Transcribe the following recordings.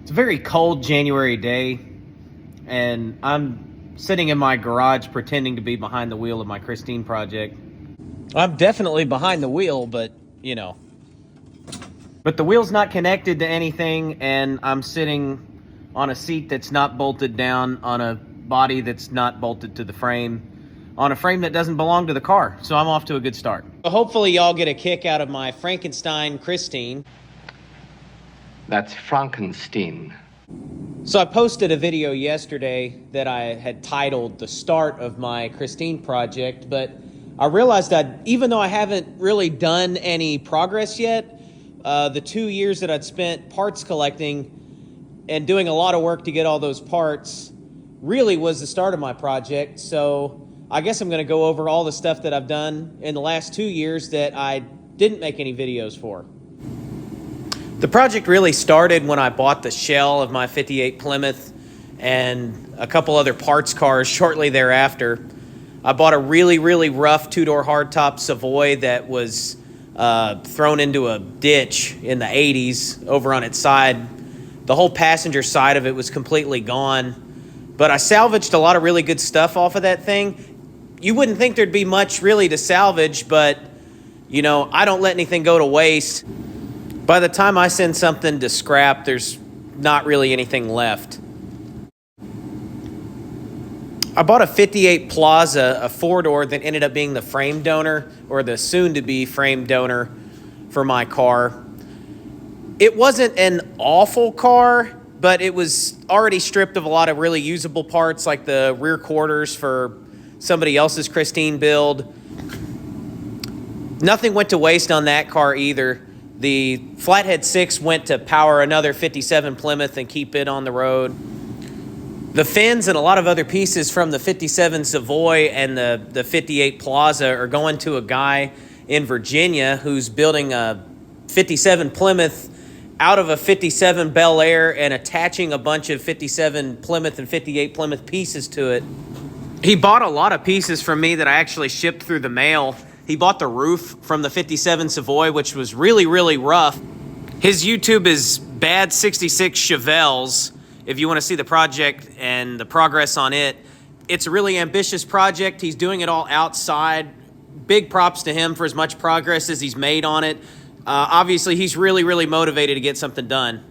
It's a very cold January day, and I'm sitting in my garage pretending to be behind the wheel of my Christine project. I'm definitely behind the wheel, but, you know. But the wheel's not connected to anything, and I'm sitting on a seat that's not bolted down, on a body that's not bolted to the frame, on a frame that doesn't belong to the car. So I'm off to a good start. So hopefully y'all get a kick out of my Frankenstein Christine. That's Frankenstein. So I posted a video yesterday that I had titled The Start of My Christine Project, but I realized that even though I haven't really done any progress yet, the 2 years that I'd spent parts collecting and doing a lot of work to get all those parts really was the start of my project. So I guess I'm going to go over all the stuff that I've done in the last 2 years that I didn't make any videos for. The project really started when I bought the shell of my 58 Plymouth and a couple other parts cars shortly thereafter. I bought a really, really rough two-door hardtop Savoy that was thrown into a ditch in the 80s over on its side. The whole passenger side of it was completely gone, but I salvaged a lot of really good stuff off of that thing. You wouldn't think there'd be much really to salvage, but you know, I don't let anything go to waste. By the time I send something to scrap, there's not really anything left. I bought a 58 Plaza, a four-door that ended up being the frame donor, or the soon-to-be frame donor for my car. It wasn't an awful car, but it was already stripped of a lot of really usable parts, like the rear quarters for somebody else's Christine build. Nothing went to waste on that car either. The Flathead 6 went to power another 57 Plymouth and keep it on the road. The fins and a lot of other pieces from the 57 Savoy and the 58 Plaza are going to a guy in Virginia who's building a 57 Plymouth out of a 57 Bel Air and attaching a bunch of 57 Plymouth and 58 Plymouth pieces to it. He bought a lot of pieces from me that I actually shipped through the mail. He bought the roof from the 57 Savoy, which was really, really rough. His YouTube is Bad 66 Chevelles. If you want to see the project and the progress on it, it's a really ambitious project. He's doing it all outside. Big props to him for as much progress as he's made on it. Obviously, he's really, really motivated to get something done.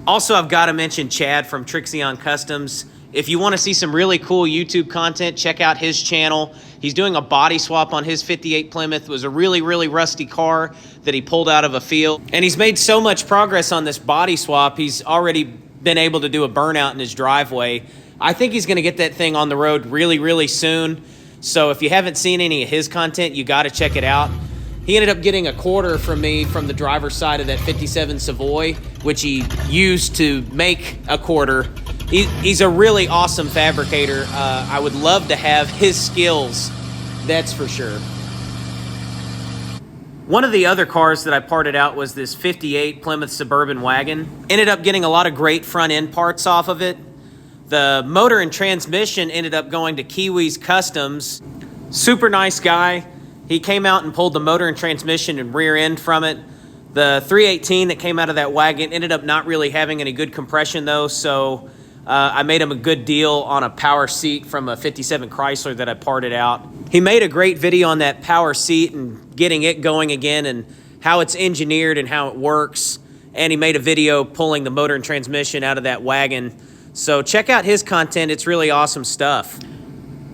Also, I've got to mention Chad from Trixion Customs. If you want to see some really cool YouTube content, check out his channel. He's doing a body swap on his 58 Plymouth. It was a really, really rusty car that he pulled out of a field. And he's made so much progress on this body swap, he's already been able to do a burnout in his driveway. I think he's going to get that thing on the road really, really soon. So if you haven't seen any of his content, you got to check it out. He ended up getting a quarter from me from the driver's side of that 57 Savoy, which he used to make a quarter. He's a really awesome fabricator. I would love to have his skills, that's for sure. One of the other cars that I parted out was this 58 Plymouth Suburban Wagon. Ended up getting a lot of great front end parts off of it. The motor and transmission ended up going to Kiwi's Customs. Super nice guy. He came out and pulled the motor and transmission and rear end from it. The 318 that came out of that wagon ended up not really having any good compression though, so I made him a good deal on a power seat from a 57 Chrysler that I parted out. He made a great video on that power seat and getting it going again and how it's engineered and how it works. And he made a video pulling the motor and transmission out of that wagon. So check out his content. It's really awesome stuff.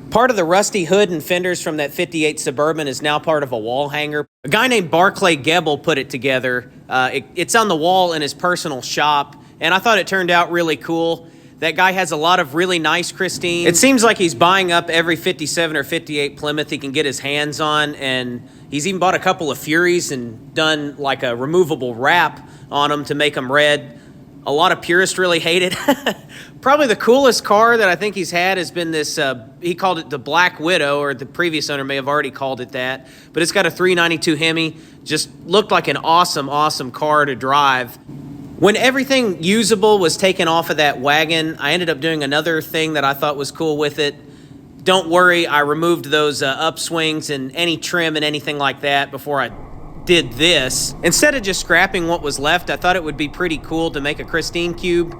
Part of the rusty hood and fenders from that 58 Suburban is now part of a wall hanger. A guy named Barclay Gebel put it together. It's on the wall in his personal shop, and I thought it turned out really cool. That guy has a lot of really nice Christine. It seems like he's buying up every 57 or 58 Plymouth he can get his hands on, and he's even bought a couple of Furies and done like a removable wrap on them to make them red. A lot of purists really hate it. Probably the coolest car that I think he's had has been this, he called it the Black Widow, or the previous owner may have already called it that, but it's got a 392 Hemi. Just looked like an awesome, awesome car to drive. When everything usable was taken off of that wagon, I ended up doing another thing that I thought was cool with it. Don't worry, I removed those upswings and any trim and anything like that before I did this. Instead of just scrapping what was left, I thought it would be pretty cool to make a Christine cube.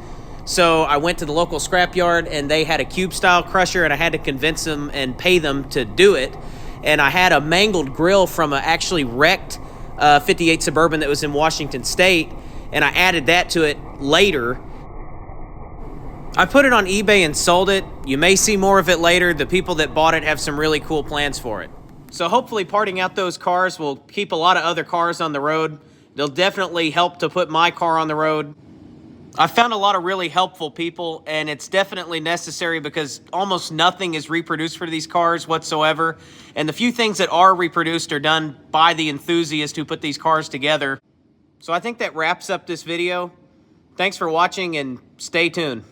So I went to the local scrapyard and they had a cube style crusher, and I had to convince them and pay them to do it. And I had a mangled grill from an actually wrecked 58 Suburban that was in Washington State, and I added that to it later. I put it on eBay and sold it. You may see more of it later. The people that bought it have some really cool plans for it. So hopefully parting out those cars will keep a lot of other cars on the road. They'll definitely help to put my car on the road. I found a lot of really helpful people, and it's definitely necessary because almost nothing is reproduced for these cars whatsoever. And the few things that are reproduced are done by the enthusiast who put these cars together. So I think that wraps up this video. Thanks for watching and stay tuned.